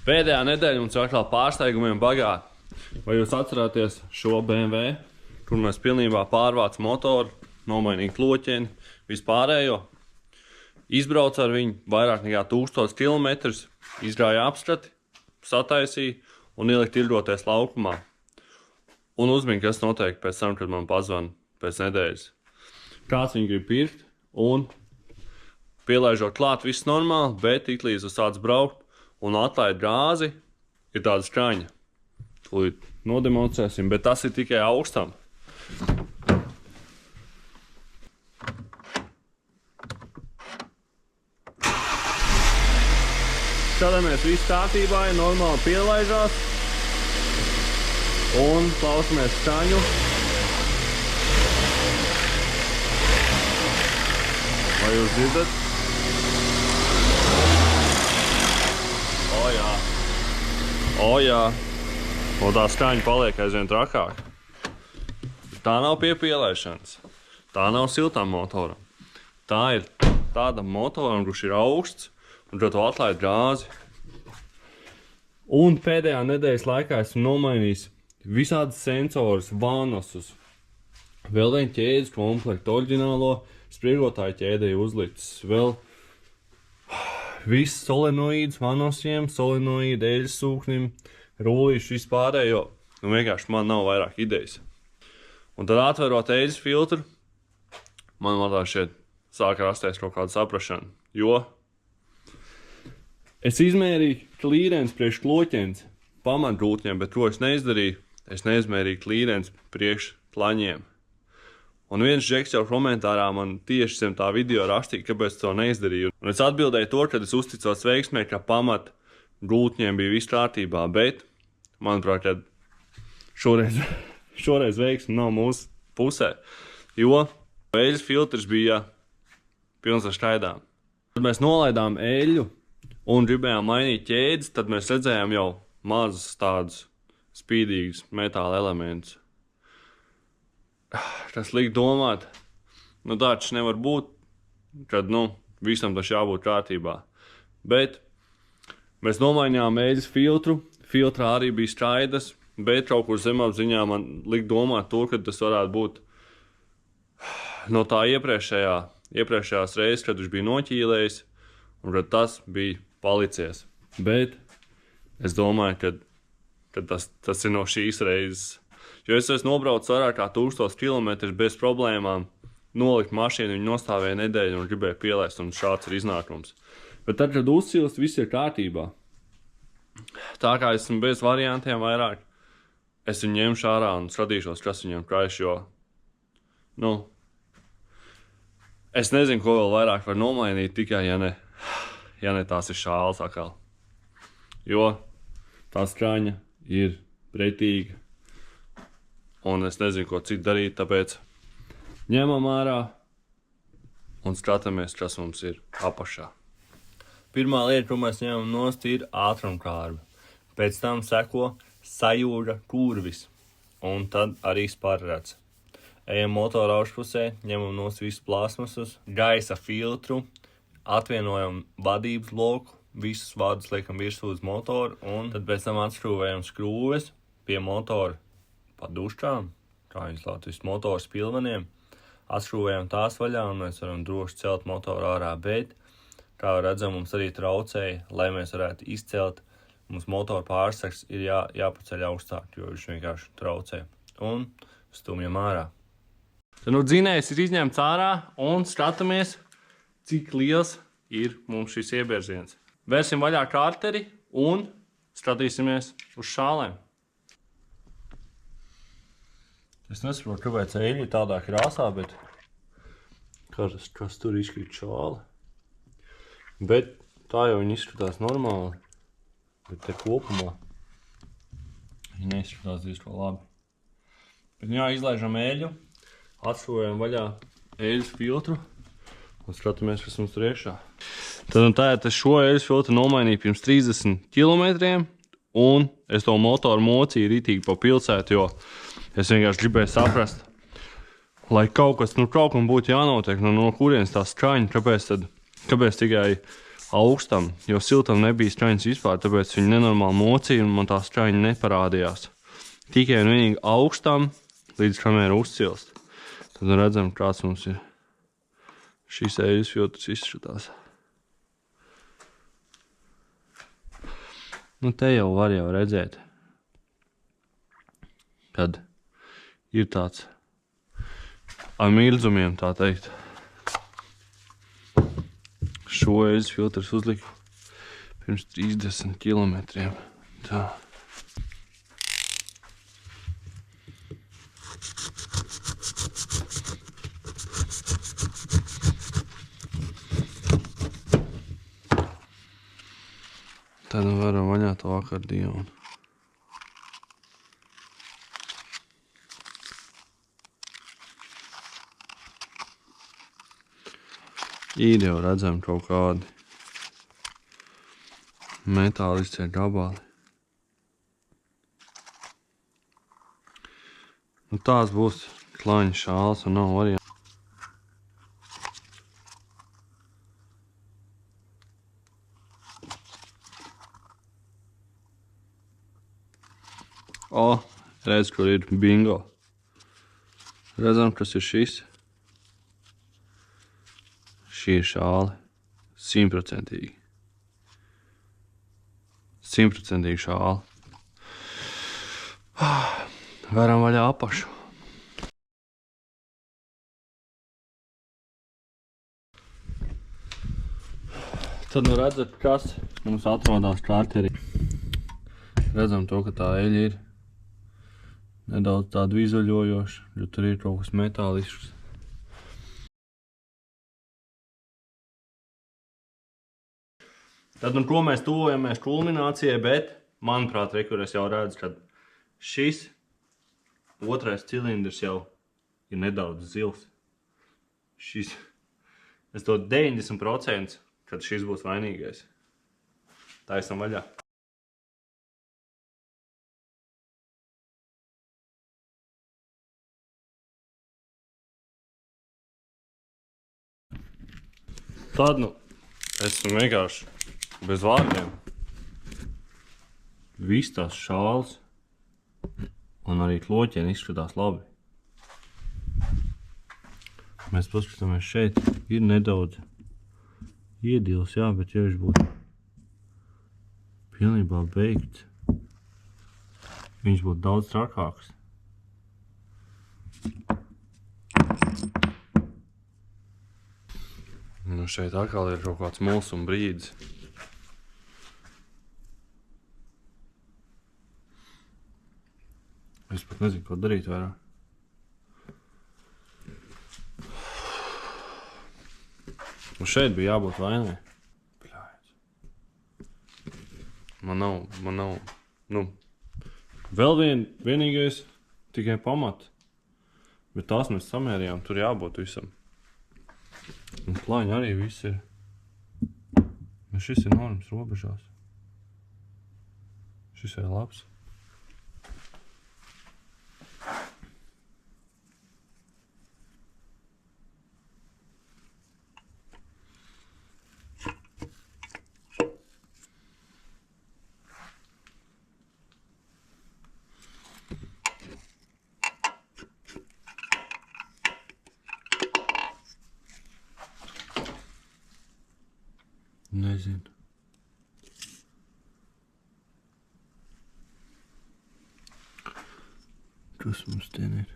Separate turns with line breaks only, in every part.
Pēdējā nedēļa mums atkal pārsteigumiem bagāta. Vai jūs atcerāties šo BMW, kur mēs pilnībā pārvāc motoru, nomainīja kloķeni, vispārējo? Izbrauc ar viņu vairāk nekā 1000 km, izgāja apstrati, sataisīja un ielikt tirgoties laukumā. Un uzmini, kas notiek pēc tam, kad man pazvana pēc nedēļas. Kāds viņu grib pirkt un pielaižot klāt viss normāli, bet tiklīdz uz sāc braukt un atlaid gāzi, ir tāda skaņa. Tūlīt nodemonstrēsim, bet tas ir tikai augstam. Skatāmies, viss kārtībā, ir normāli pielaižās un klausamies skaņu. Vai jūs dzirdat? O jā, un tā skaņa paliek aizvien trakāk. Tā nav pie pielaišanas, tā nav siltam motoram. Tā ir tāda motoram, kurš ir augsts, un kad tu atlaid gāzi. Un pēdējā nedēļas laikā esmu nomainījis visādas sensorus, vanosus. Vēl vien ķēdes komplektu, oriģinālo spriegotāju ķēdē uzlikts. Vēl viss solenoīds vanosiem, solenoīdi eļas sūknim, rulīši vispārējo. Nu vienkārši man nav vairāk idejas. Un tad atverot eļas filtru, man šeit sāka rasties kaut kāda saprašana. Jo es izmērīju klīrens priekš kloķens pamatgultņiem, bet ko es neizdarīju? Es neizmērīju klīrens priekš klaņiem. Un viens džeks jau komentārā man tieši zem tā video rakstīja, kāpēc to neizdarīju. Un es atbildēju to, kad es uzticos veiksmē, ka pamat gultņiem bija viss kārtībā, bet, manuprāt, kad šoreiz veiksme nav mūsu pusē, jo eļas filtrs bija pilns ar šķaidām. Kad mēs nolaidām eļu un gribējām mainīt ķēdes, tad mēs redzējām jau mazus tādus spīdīgus metāla elementus. Tas liek domāt, nu tā taču nevar būt, kad, visam tas jābūt kārtībā. Bet mēs nomainījām eļas filtru, filtrā arī bija skaidrs, bet kaut kur zemapziņā man liek domāt to, ka tas varētu būt no tā iepriekšējās reizes, kad viņš bija noķīlējis, un kad tas bija palicies. Bet es domāju, ka tas ir no šīs reizes. Jo es esmu nobraucis vairāk kā 1000 km bez problēmām, nolikt mašīnu, viņu nostāvēja nedēļu un gribēja pielaist, un šāds ir iznākums. Bet tad, kad uzsilst, viss ir kārtībā. Tā kā esmu bez variantiem vairāk, es viņu ņemšu ārā un skatīšos, kas viņam kraiš, jo, es nezinu, ko vēl vairāk var nomainīt, tikai ja ne tās ir šāls atkal. Jo tā skaņa ir pretīga. Un es nezinu, ko citu darīt, tāpēc ņemam ārā un skatāmies, kas mums ir apašā. Pirmā lieta, ko mēs ņemam nost, ir ātrumkārba. Pēc tam seko sajūga kurvis un tad arī sparrats. Ejam motora augšpusē, ņemam nost visus plāsmasus, gaisa filtru, atvienojam vadības bloku, visus vadus liekam virsū uz motoru un tad pēc tam atskrūvējam skrūves pie motora pa duškām, kā viņas Latvijas motoru spilveniem, atskrūvējam tās vaļā un mēs varam droši celt motoru ārā, bet, kā redzam, mums arī traucēja, lai mēs varētu izcelt, mums motoru pārsaks ir jāpaceļ augstāk, jo viņš vienkārši traucē, un stumjam ārā. Tad dzinējs ir izņemts ārā un skatāmies, cik liels ir mums šis iebērziens. Vērsim vaļā kārteri un skatīsimies uz šālēm. Es nesaprotu, kāpēc eļļa ir tādā krāsā, bet kas tur izkrīt šāli. Bet tā jau viņa izskatās normāli. Bet te kopumā viņa neizskatās diezko labi. Bet izlaižam eļļu, atskrūvējam vaļā eļļas filtru un skatāmies, kas mums tur iekšā. Tad es šo eļļas filtru nomainīju pirms 30 km un es to motoru mocīju ritīgi pa pilsētu, jo es vienkārši gribēju saprast, lai kaut kam būtu jānotiek, no kurienes tā skaņa, kāpēc tikai augstam, jo siltam nebija straņas vispār, tāpēc viņi nenormāli mocīja un man tā straņa neparādījās. Tikai un vienīgi augstam, līdz kamēr uzcilst. Tad redzam, kāds mums ir šis eļļas filtrs izšķatās. Nu, te jau var redzēt, kad ir tāds ar mirdzumiem, tā teikt. Šo eļļas filtrs uzliku pirms 30 kilometriem. Tā. Tad varam vaļā to akordionu. Ir jau redzam kaut kādi metāliskie gabali. Nu, tās būs klaņa šāls un nav variantu. O, redz, kur ir bingo. Redzam, kas ir šis. Šī ir šāle. 100%. 100% šāle. Varam vaļā apašu. Tad nu redzat, kas mums atrodas kārterī. Redzam to, ka tā eļļa ir nedaudz tādu vizuļojošu, jo tur ir kaut kas metālisks. Tad, nu, ko mēs tuvojamies kulminācijai, bet, manuprāt, kur es jau redzu, ka šis otrais cilindrs jau ir nedaudz zils. Šis, es to 90%, kad šis būs vainīgais. Taisam vaļā. Tad, nu, esmu vienkārši bez vārdiem. Viss tās šāls un arī kloķieni izskatās labi. Mēs paskatāmies šeit, ir nedaudz iedils, jā, bet ja viņš būtu pilnībā beigts, viņš būtu daudz trakāks. Nu, šeit atkal ir kaut kāds mulsuma brīdis. Es pat nezinu, ko darīt vairāk. Un šeit bija jābūt vainai. Man nav, nu, vēl vienīgais tikai pamat. Bet tās mēs samērījām, tur jābūt visam. Un klāņi arī viss ir. Bet šis ir normas robežās. Šis ir labs. Nezinu. Kas mums ten ir?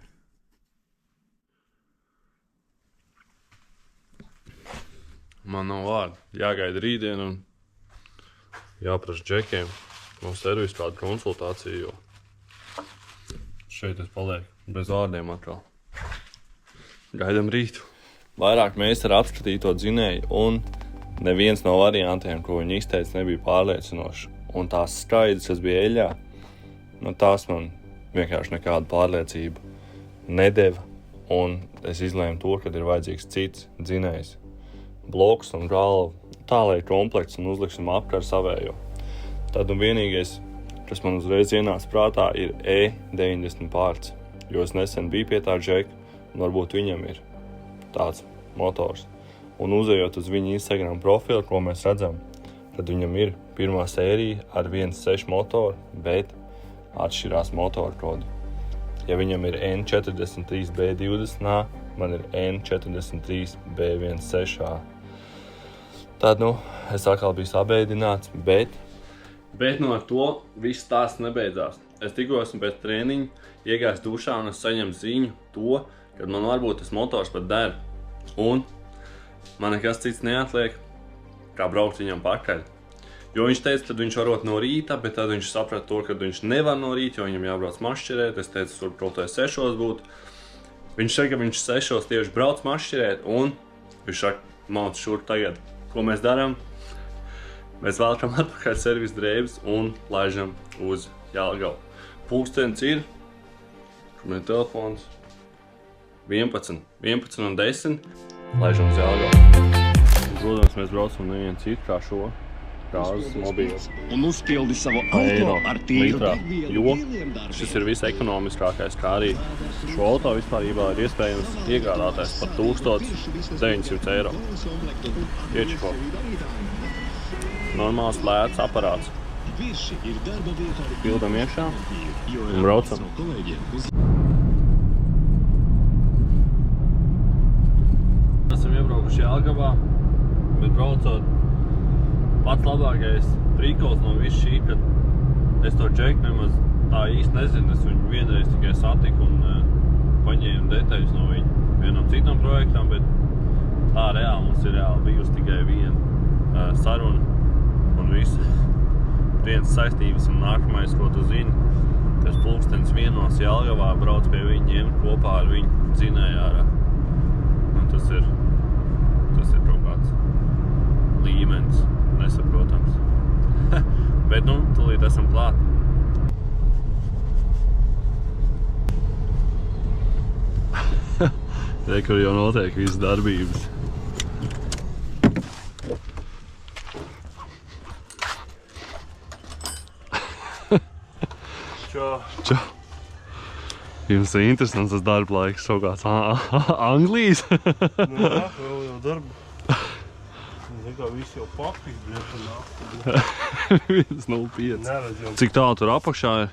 Man nav vārdu. Jāgaida rītdien un jāprasa džekiem no servisa kādu konsultāciju, jo šeit es palieku bez vārdiem atkal. Gaidam rītu. Vairāk mēs ar apskatīto dzinēju un neviens no variantiem, ko viņi izteica, nebija pārliecinoši. Un tās skaidrs, kas bija eļļā, no tās man vienkārši nekādu pārliecību nedeva. Un es izlēmu to, kad ir vajadzīgs cits dzinējs. Bloks un galva, tālēja komplekts un uzliksim apkar savējo. Tad un vienīgais, kas man uzreiz ienāca prātā, ir E90 pārts. Jo es nesen biju pie tā džeka, un varbūt viņam ir tāds motors. Un uzejot uz viņa Instagram profilu, ko mēs redzam, tad viņam ir pirmā sērija ar 1.6 motoru, bet atšķirās motoru kodi. Ja viņam ir N43B20A, man ir N43B16A. Tad, es atkal biju sabēdināts, bet ar to viss tās nebeidzās. Es tikko esmu pēc treniņa iegājis dušā un es saņemu ziņu to, kad man varbūt tas motors pat der. Un man nekas cits neatliek, kā braukt viņam pakaļ. Jo viņš teica, ka viņš varot no rīta, bet tad viņš saprata to, ka viņš nevar no rīta, jo viņam jābrauc mašķirēt. Es teicu, tur kaut vai 6 būtu. Viņš saka, ka viņš 6 tieši brauc mašķirēt, un viņš saka, mauc šur tagad. Ko mēs darām? Mēs velkam atpakaļ servisa drēbes un laižam uz Jelgavu. Pulkstens ir, kur man ir telefons, 11:10, laižam uz Jelgavu. Protams, mēs braucam nevienu citu kā šo Gāzes mobīlu.
Un uzpildi savu auto ar tīru
degvielu, jo šis ir visekonomiskākais, kā arī šo auto vispārībā ir iespējams iegādāties par 1900 eiro. Iečiko. Normāls lēts aparāts. Pildam iekšā un braucam. Esam iebraukuši Jelgavā, bet braucot pats labākais prikols no viss šī, kad es to džeku nemaz tā īsti nezinu. Es viņu vienreiz tikai satiku un paņēmu detaļas no viņa vienam citam projektam, bet tā reāli mums ir bijusi tikai viena saruna un viss. Viens saistības un nākamais, ko tu zini, tas pulkstenis vienos Jelgavā brauc pie viņa, ņem kopā ar viņu dzinēju ārā. Un tas ir kaut kāds līmenis. Nesaprotams. Bet, tūlīt esam klāt. Te, kur jau notiek visas darbības. Čau. Jums ir interesants tas darba laiks, kaut kāds Anglijas?
Jā, jau darba. Kā visi jau papīgi, bļet, un nāktu.
1.05.
Neredzam.
Cik tālu tur apakšā ir?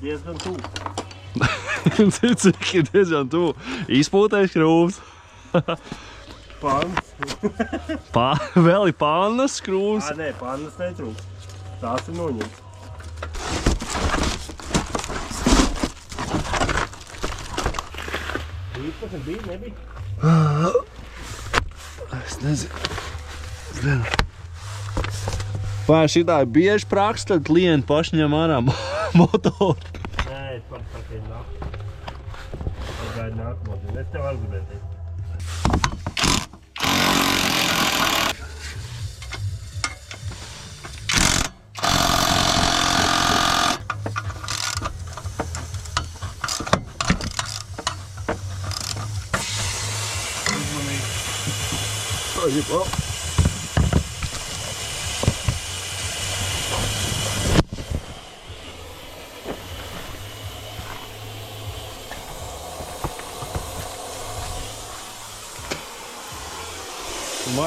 Diezgan tūp.
Cik ir diezgan tuvu? Izpūtais krūvs.
Pannas.
Vēl ir pannas krūvs.
Nē, pannas netrūks. Tās ir noņemts. Īpaši bija, nebija?
Es nezinu. Vai šitā ir bieži praksa, kad klienti paši ņem ārā motoru?
Nē, es pakaļ nāk. Pagaid nākamo dienu. Es tev arī gribēju teikt.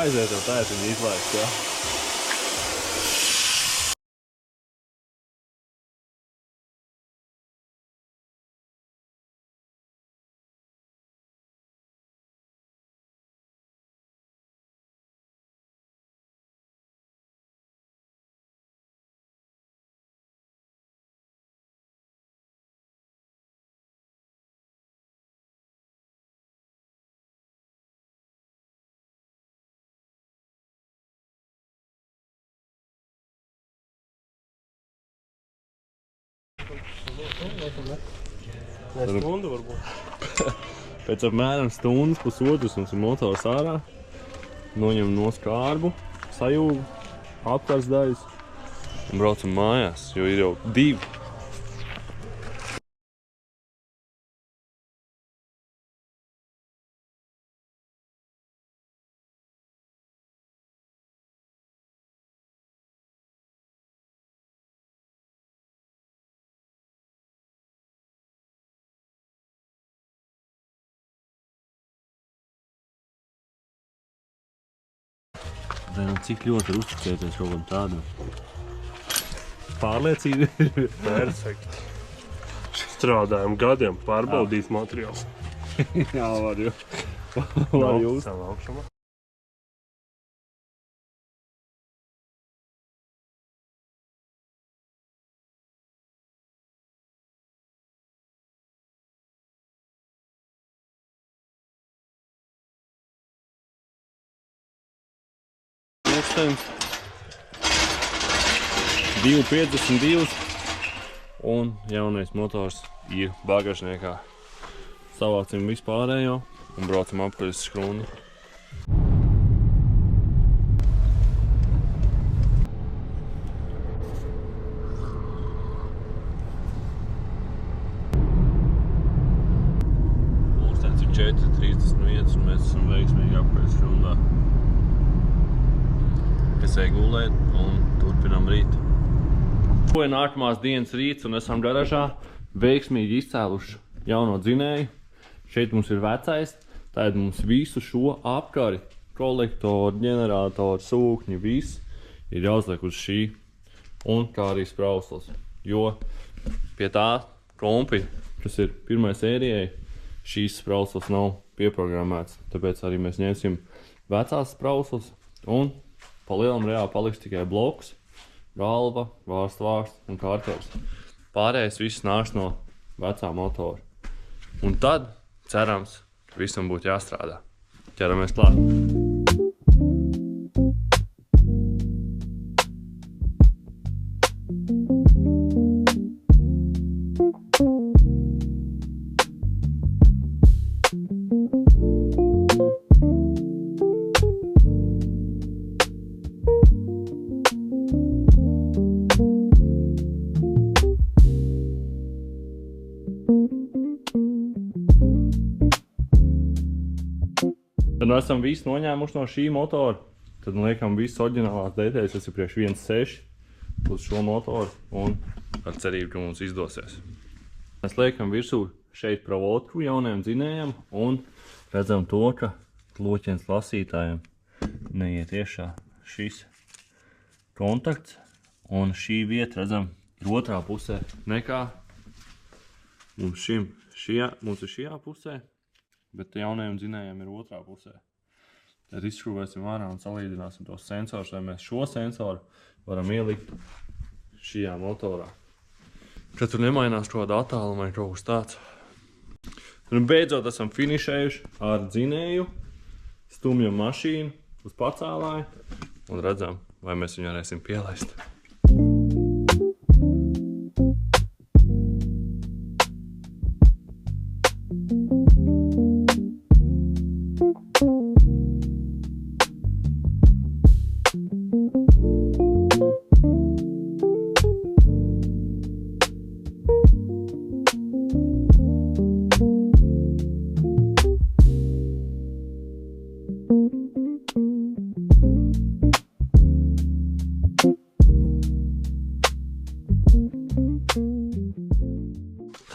Aiziet jau taisni izlaist, jā.
Ne stundu varbūt.
Pēc apmēram stundas, pusotras mums ir motors ārā. Noņem no skārbu, sajūgu, apkars daļas un braucam mājās, jo ir jau 2. Cik ļoti ir uzticēties kaut kam tādam? Pārliecība ir.
Perfekti. Strādājam gadiem, pārbaudīt materiāls.
Jā, var jau. Var jūs.
Savā augšamā.
Pulkstens 2,52 un jaunais motors ir bagažniekā. Savācam vispārējo un braucam apkaļ uz Škrundu. Pulkstens ir 4:31 un mēs esam veiksmīgi apkaļ Škrundā. Kas ej gulēt un turpinam rīt. Ir nākamās dienas rīts un esam garažā veiksmīgi izcēluši jauno dzinēju. Šeit mums ir vecais, tad mums visu šo apkari, kolektoru, ģeneratoru, sūkņi, viss ir jāuzliek uz šī un kā arī sprauslas. Jo pie tā kompi, kas ir pirmai sērijai, šīs sprauslas nav pieprogrammētas. Tāpēc arī mēs ņemsim vecās sprauslas un pa lielam reāli paliks tikai bloks, galva, vārsts un kārters. Pārējais viss nāks no vecā motora. Un tad, cerams, ka visam būtu jāstrādā. Ķeramies klāt. Tad mēs esam visu noņēmuši no šī motora. Tad liekam visu oriģinālās detaļas, tas ir priekš 1.6 uz šo motoru un ar cerību, ka mums izdosies. Mēs liekam virsū šeit pravotku jaunajam dzinējam un redzam to, ka loķens lasītājiem neiet iešā šis kontakts un šī vieta, redzam, ir otrā pusē nekā mums ir šajā pusē. Bet jaunajiem dzinējiem ir otrā pusē. Tad izšķūvēsim ārā un salīdzināsim tos sensorus, vai mēs šo sensoru varam ielikt šajā motorā. Kad tur nemainās kaut kāda attāluma vai kaut kas tāds. Un beidzot esam finišējuši ar dzinēju, stumjam mašīnu uz pacēlāju un redzam, vai mēs viņu varēsim pielaist.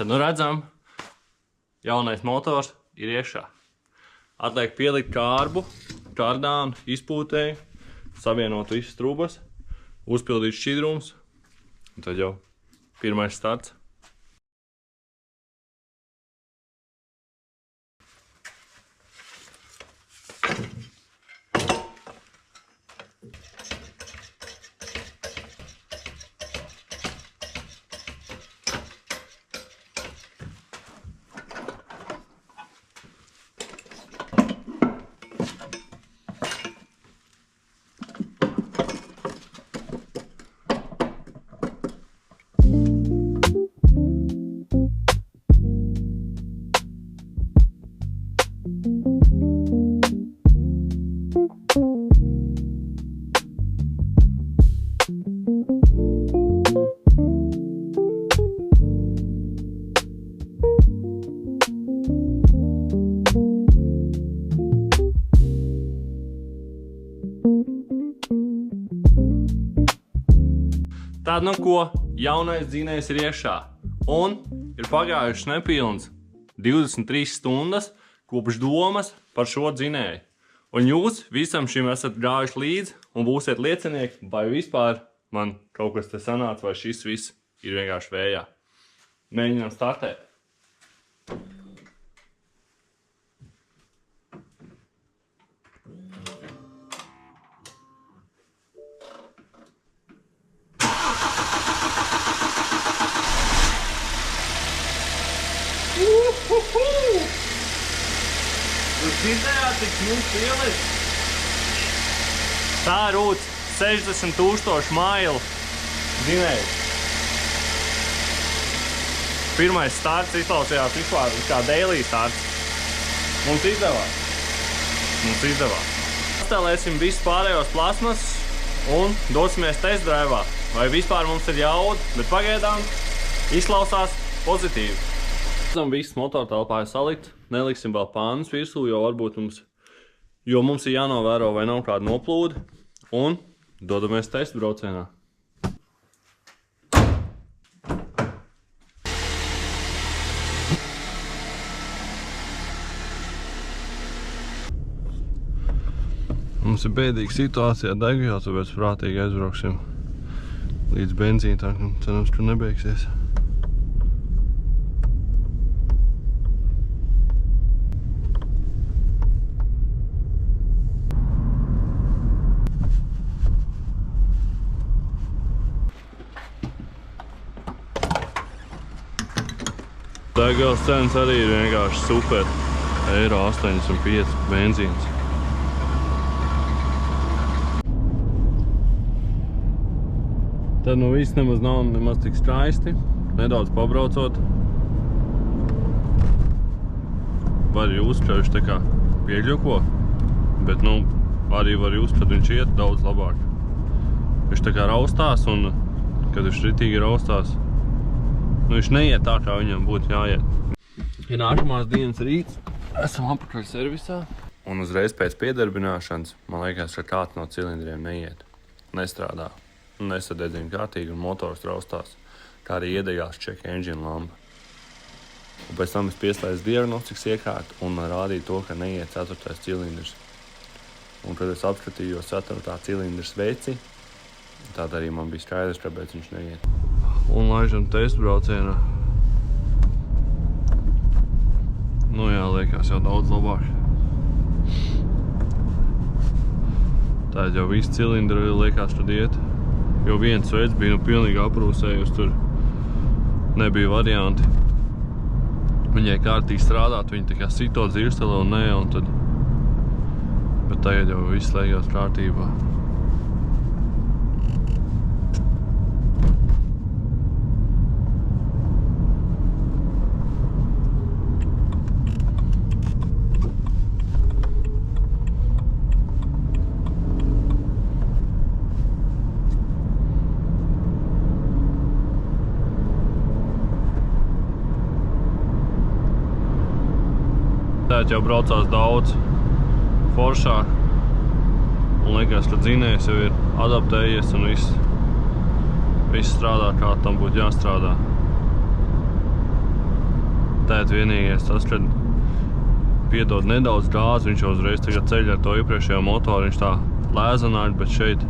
Tad nu redzam, jaunais motors ir iekšā. Atliek pielikt kārbu, kardānu, izpūtēju, savienot visas trubas, uzpildīt šķidrums, un tad jau pirmais starts. Tad nu ko, jaunais dzinējs ir iekšā. Un ir pagājušas nepilns 23 stundas kopš domas par šo dzinēju. Un jūs visam šim esat gājuši līdzi un būsiet liecinieki, vai vispār man kaut kas te sanāca, vai šis viss ir vienkārši vējā. Mēģinām startēt. Jūs dzirdējāt, cik mums pielikt? Tā rūc 60,000 mailu dzinēju. Pirmais starts izklausījās vispār kā daily starts. Mums izdevās. Sastēlēsim visus pārējos plasmas un dosimies test drivā. Vai vispār mums ir jauda, bet pagaidām izklausās pozitīvi. Viss motortelpā ir salikt, neliksim vēl pānas virsū, jo mums ir jānovēro, vai nav kāda noplūde, un dodamies testu braucienā. Mums ir bēdīga situācija ar degvielu, tāpēc prātīgi aizbrauksim līdz benzīntankam, cerams, ka nebeigsies. Degvielas cenas arī ir vienkārši super. Eiro 85 benzīns. Tad nu viss nemaz tik skaisti. Nedaudz pabraucot. Var jūs, ka viņš tā kā piegļuko, bet arī var jūs, kad viņš iet daudz labāk. Viņš tā kā raustās, un kad viņš ritīgi raustās, viņš neiet tā, kā viņam būtu jāiet. Ir nākamās dienas rīts, esam apakaļ servisā. Un uzreiz pēc piedarbināšanas, man liekas, ka kāds no cilindriem neiet, nestrādā, nesadedzina kārtīgi un motors raustās, kā arī iedegās check engine lampa. Un pēc tam es pieslēdzu diagnostikas iekārtu un man rādīja to, ka neiet 4. cilindrs. Un kad es apskatījos 4. cilindrs veci, tad arī man bija skaidrs, kāpēc viņš neiet. Un laižam testu braucienā. Nu jā, liekas jau daudz labāk. Tād jau visi cilindri liekas tad iet. Jo viens veids bija pilnīgi aprūsējus, tur nebija varianti. Viņai kārtīgi strādāt, viņa tā kā sitot dzirsteli un nē, un tad... Bet tagad jau viss liekas kārtībā. Tēt jau braucās daudz foršāk un liekas, ka dzinējs jau ir adaptējies un viss strādā, kā tam būtu jāstrādā. Tēt vienīgais tas, kad piedod nedaudz gāzi, viņš jau uzreiz tagad ceļ ar to iepriekšējo motoru, viņš tā lēzanāk, bet šeit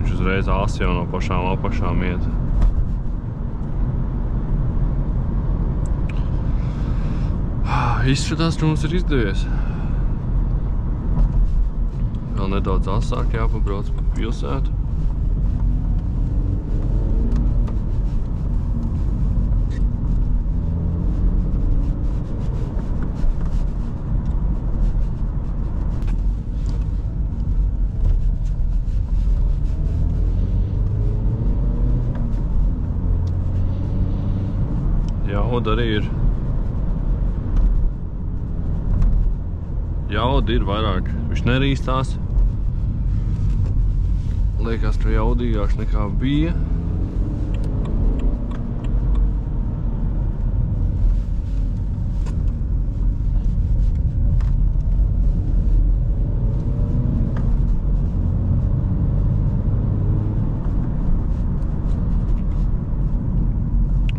viņš uzreiz asi jau no pašām apakšām iet. Izskatās, ka mums ir izdevies. Vēl nedaudz asāk jāpabrauc pa pilsētu. Jauda arī ir. Jauda ir vairāk, viņš nerīstās. Liekas, ka jaudīgāks nekā bija.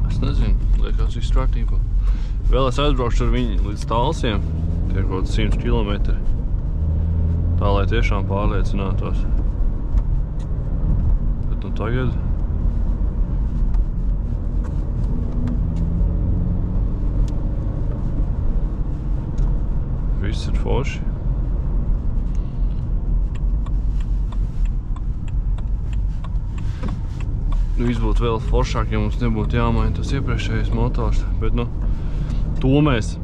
Es nezinu, liekas, viss kārtībā. Vēl es aizbraukšu ar viņu līdz Talsiem. Tie kaut 100 km. Tā, lai tiešām pārliecinātos. Un tagad viss ir forši. Viss būtu vēl foršāk, ja mums nebūtu jāmaina tas iepriekšējais motors. Bet, nu, to mēs,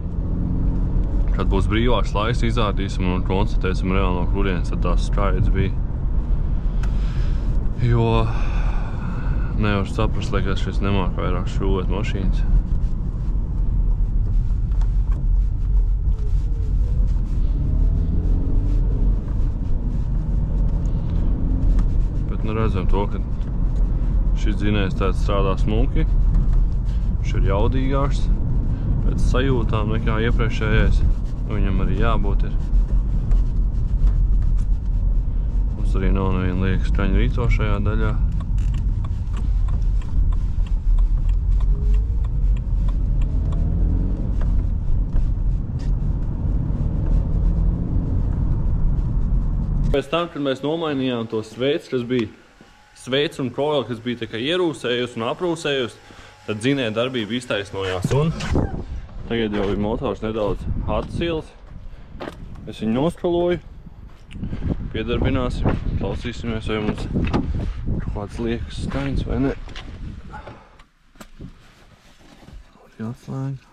kad būs brīvāks laiks, izrādīsim un konstatēsim reāli, no kurienes tad tās straides bija. Jo nevar saprast, liekas, šis nemāk vairāk šūvēt mašīnas. Bet, nu, redzam to, ka šis dzinējs tāds strādā smuki, viņš ir jaudīgāks pēc sajūtām nekā iepriekšējais. Viņam arī jābūt ir. Mums arī nav neviena lieka skaņa rītošajā daļā. Pēc tam, kad mēs nomainījām to sveici, kas bija sveici un proili, kas bija tā kā ierūsējusi un aprūsējusi, tad dzinēja darbība iztaisnojās. Un tagad jau ir motors nedaudz atsils. Es viņu noskaloju, piedarbināsim, klausīsimies, vai mums kaut kāds liekas skaņas vai ne. Arī atslēga.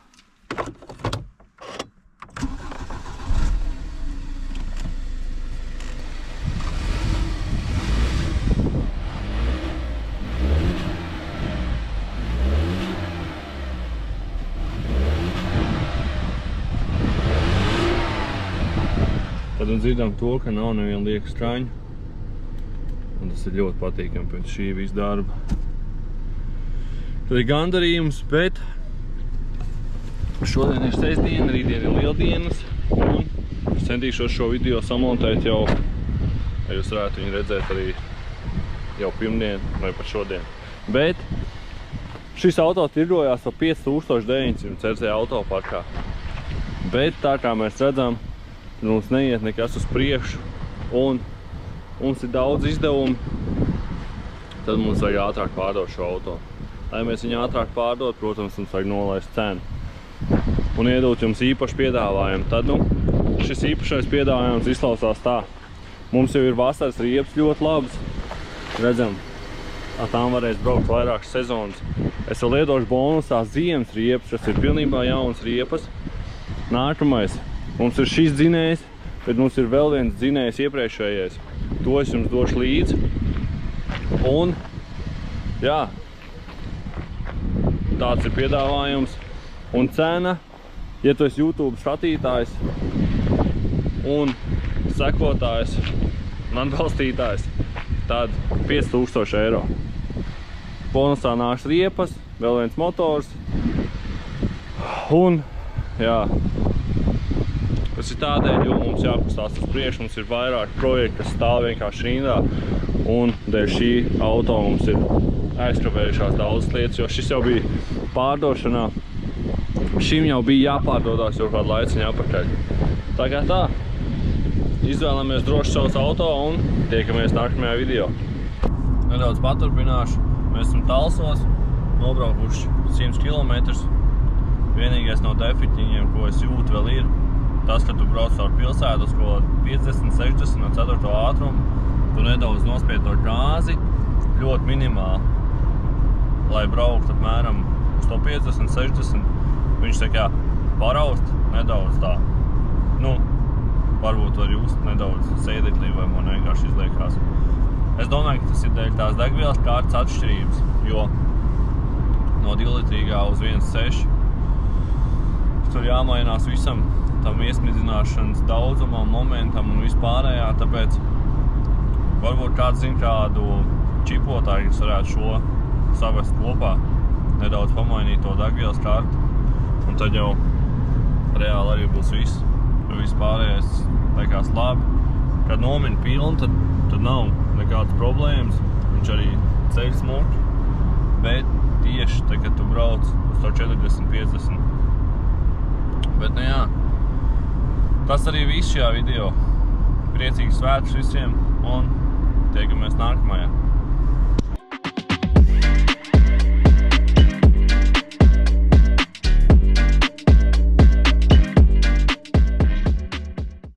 Tad un dzirdam to, ka nav neviena lieka skaņa. Un tas ir ļoti patīkami pēc šī visa darba. Tad ir gandarījums, bet šodien ir sestdiena, rītdien ir lieldienas. Un es centīšos šo video samontēt jau, lai jūs varētu viņu redzēt arī jau pirmdien vai pat šodien. Bet šis auto tirgojās par 5900 CC autoparkā. Bet tā kā mēs redzam, mums neiet nekas uz priekšu un mums ir daudz izdevumi, tad mums vajag ātrāk pārdot šo auto. Lai mēs viņu ātrāk pārdot, protams, mums vajag nolaist cenu un iedot jums īpašu piedāvājumu. Tad, nu, šis īpašais piedāvājums izklausās tā. Mums jau ir vasaras riepas ļoti labas. Redzam, ar tām varēs braukt vairākas sezonas. Es vēl iedošu bonusā ziemas riepas, kas ir pilnībā jaunas riepas. Nākamais. Mums ir šis dzinējs, bet mums ir vēl viens dzinējs iepriekšējais. To es jums došu līdzi. Un, jā, tāds ir piedāvājums. Un cena, ja tu esi YouTube skatītājs un sekotājs un atbalstītājs, tad 5000 eiro. Bonusā nāks riepas, vēl viens motors. Un, jā, tas ir tādēļ, jo mums jākustās uz priekšu, mums ir vairāk projekti, kas stāv vienkārši rindā, un dēļ šī auto mums ir aizkavējušās daudzas lietas, jo šis jau bija pārdošanā. Šim jau bija jāpārdodās jau kādu laiciņu apakaļ. Tā kā tā, izvēlamies droši savus auto un tiekamies nākamajā video. Nedaudz paturpināšu, mēs esam Talsos, nobraukuši 100 km. Vienīgais no defektiņiem, ko es jūtu vēl ir, tas, ka tu brauc caur pilsētu uz ko 50, 60 no 4. ātrumu, tu nedaudz nospied to gāzi, ļoti minimāli, lai braukt apmēram 150, 60. Viņš saka, paraust nedaudz tā. Nu, varbūt var just nedaudz sēdeklī vai man vienkārši izliekās. Es domāju, ka tas ir dēļ tās degvielas kārtas atšķirības, jo no 2-litrīgā uz 1.6 tur jāmainās visam tam iesmidzināšanas daudzumam, momentam un vispārējā, tāpēc varbūt kāds zina kādu čipotāju, kas varētu šo savest kopā, nedaudz pamainīt to degvielas kartu, un tad jau reāli arī būs viss, jo vispārējais liekas labi. Kad nomini pilnu, tad nav nekādas problēmas, viņš arī ceļ smuki, bet tieši te, kad tu brauc uz to 40, 50. Bet, nu jā, tas arī viss šajā video. Priecīgs svētkus visiem un tiekamies nākamajā.